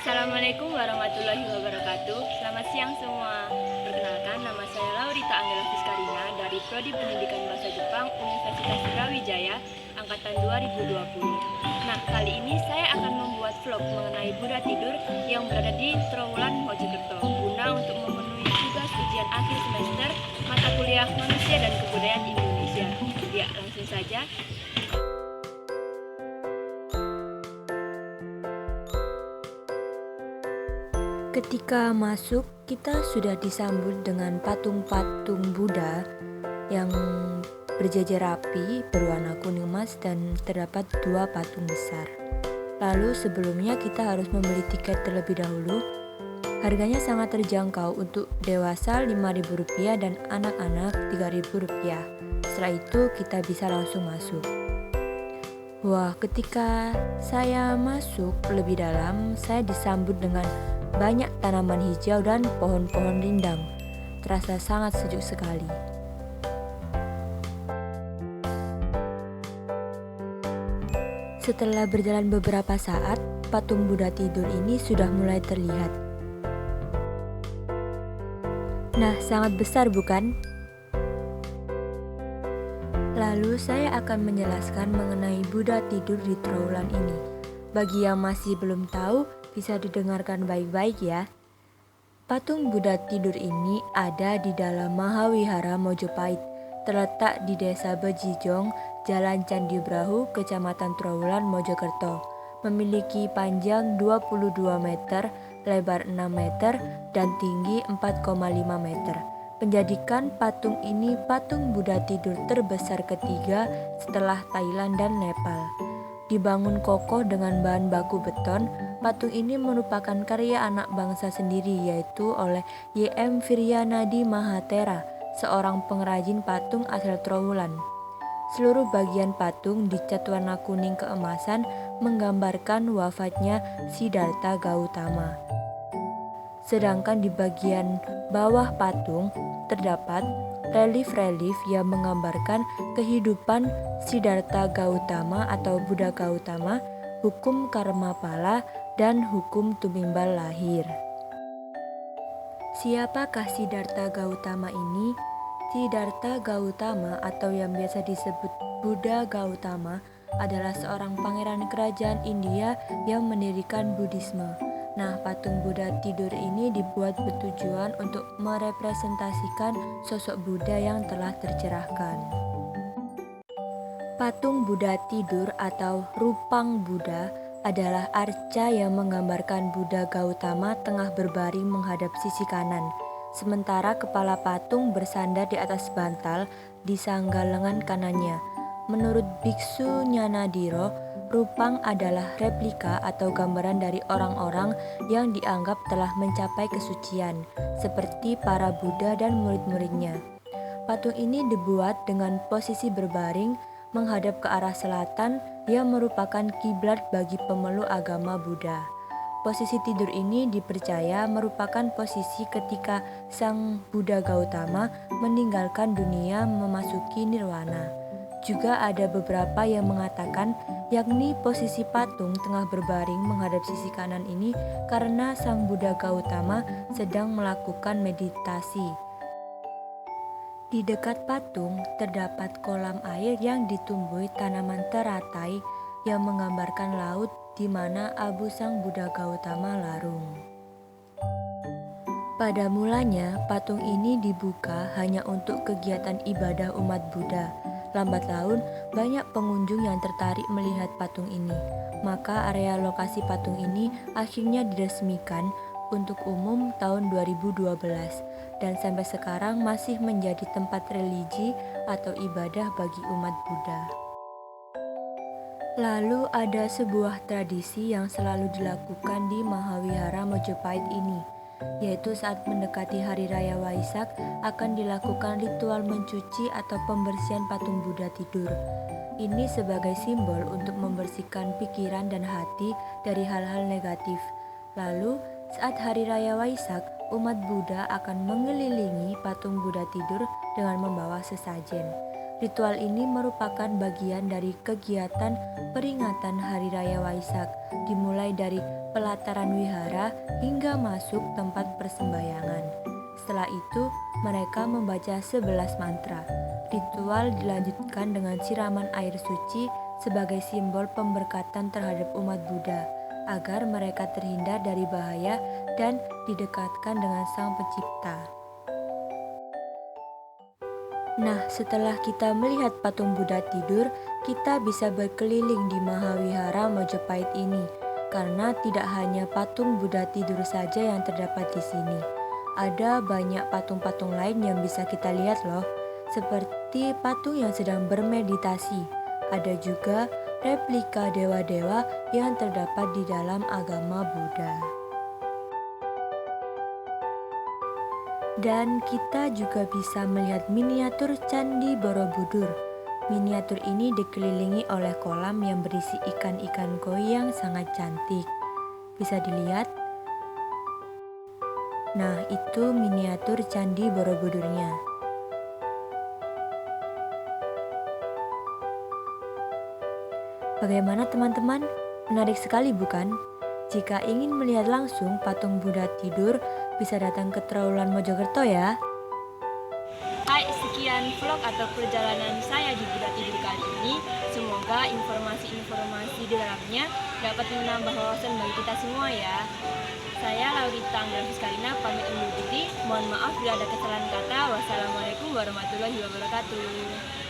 Assalamualaikum warahmatullahi wabarakatuh. Selamat siang semua. Perkenalkan, nama saya Laurita Angela Fiskarina dari Prodi Pendidikan Bahasa Jepang Universitas Brawijaya angkatan 2020. Nah, kali ini saya akan membuat vlog mengenai Buddha tidur yang berada di Trowulan Mojokerto guna untuk memenuhi tugas ujian akhir semester mata kuliah Manusia dan Kebudayaan Indonesia. Ya, langsung saja. Ketika masuk, kita sudah disambut dengan patung-patung Buddha yang berjajar rapi, berwarna kuning emas, dan terdapat dua patung besar. Lalu sebelumnya kita harus membeli tiket terlebih dahulu. Harganya sangat terjangkau, untuk dewasa Rp5.000 dan anak-anak Rp3.000. Setelah itu kita bisa langsung masuk. Wah, ketika saya masuk lebih dalam, saya disambut dengan banyak tanaman hijau dan pohon-pohon rindang. Terasa sangat sejuk sekali. Setelah berjalan beberapa saat, patung Buddha tidur ini sudah mulai terlihat. Nah, sangat besar bukan? Lalu saya akan menjelaskan mengenai Buddha tidur di Trowulan ini. Bagi yang masih belum tahu, bisa didengarkan baik-baik ya. Patung Buddha tidur ini ada di dalam Mahawihara Mojopahit, terletak di Desa Bejijong, Jalan Candi Brahu, Kecamatan Trowulan, Mojokerto. Memiliki panjang 22 meter, lebar 6 meter, dan tinggi 4,5 meter. Menjadikan patung ini patung Buddha tidur terbesar ketiga setelah Thailand dan Nepal. Dibangun kokoh dengan bahan baku beton, patung ini merupakan karya anak bangsa sendiri, yaitu oleh Y.M. Viryanadi Mahatera, seorang pengrajin patung asal Trowulan. Seluruh bagian patung dicat warna kuning keemasan, menggambarkan wafatnya Siddhartha Gautama. Sedangkan di bagian bawah patung terdapat relief-relief yang menggambarkan kehidupan Siddhartha Gautama atau Buddha Gautama, hukum karma pala, dan hukum tumimbal lahir. Siapakah Siddhartha Gautama ini? Siddhartha Gautama atau yang biasa disebut Buddha Gautama adalah seorang pangeran kerajaan India yang mendirikan Buddhisme. Nah, patung Buddha tidur ini dibuat bertujuan untuk merepresentasikan sosok Buddha yang telah tercerahkan. Patung Buddha tidur atau Rupang Buddha adalah arca yang menggambarkan Buddha Gautama tengah berbaring menghadap sisi kanan, sementara kepala patung bersandar di atas bantal di sangga lengan kanannya. Menurut Biksu Nyanadiro, Rupang adalah replika atau gambaran dari orang-orang yang dianggap telah mencapai kesucian, seperti para Buddha dan murid-muridnya. Patung ini dibuat dengan posisi berbaring menghadap ke arah selatan yang merupakan kiblat bagi pemeluk agama Buddha. Posisi tidur ini dipercaya merupakan posisi ketika Sang Buddha Gautama meninggalkan dunia memasuki nirwana. Juga ada beberapa yang mengatakan yakni posisi patung tengah berbaring menghadap sisi kanan ini karena Sang Buddha Gautama sedang melakukan meditasi. Di dekat patung terdapat kolam air yang ditumbuhi tanaman teratai yang menggambarkan laut di mana abu Sang Buddha Gautama larung. Pada mulanya, patung ini dibuka hanya untuk kegiatan ibadah umat Buddha. Lambat laun, banyak pengunjung yang tertarik melihat patung ini. Maka area lokasi patung ini akhirnya diresmikan untuk umum tahun 2012 dan sampai sekarang masih menjadi tempat religi atau ibadah bagi umat Buddha. Lalu ada sebuah tradisi yang selalu dilakukan di Mahawihara Mojopahit ini, yaitu saat mendekati Hari Raya Waisak akan dilakukan ritual mencuci atau pembersihan patung Buddha tidur. Ini sebagai simbol untuk membersihkan pikiran dan hati dari hal-hal negatif. Lalu, saat Hari Raya Waisak, umat Buddha akan mengelilingi patung Buddha tidur dengan membawa sesajen. Ritual ini merupakan bagian dari kegiatan peringatan Hari Raya Waisak, dimulai dari pelataran wihara hingga masuk tempat persembahyangan. Setelah itu, mereka membaca 11 mantra. Ritual dilanjutkan dengan siraman air suci sebagai simbol pemberkatan terhadap umat Buddha, agar mereka terhindar dari bahaya dan didekatkan dengan Sang Pencipta. Nah, setelah kita melihat patung Buddha tidur, kita bisa berkeliling di Mahavihara Mojopahit ini, karena tidak hanya patung Buddha tidur saja yang terdapat di sini. Ada banyak patung-patung lain yang bisa kita lihat loh, seperti patung yang sedang bermeditasi. Ada juga replika dewa-dewa yang terdapat di dalam agama Buddha. Dan kita juga bisa melihat miniatur Candi Borobudur. Miniatur ini dikelilingi oleh kolam yang berisi ikan-ikan koi yang sangat cantik. Bisa dilihat? Nah, itu miniatur Candi Borobudurnya. Bagaimana teman-teman? Menarik sekali bukan? Jika ingin melihat langsung patung Buddha tidur, bisa datang ke Trowulan Mojokerto ya. Hai, sekian vlog atau perjalanan saya di Buddha Tidur kali ini. Semoga informasi-informasi di dalamnya dapat menambah wawasan bagi kita semua ya. Saya Laurita Anggela Fiskarina pamit undur diri. Mohon maaf bila ada kesalahan kata. Wassalamualaikum warahmatullahi wabarakatuh.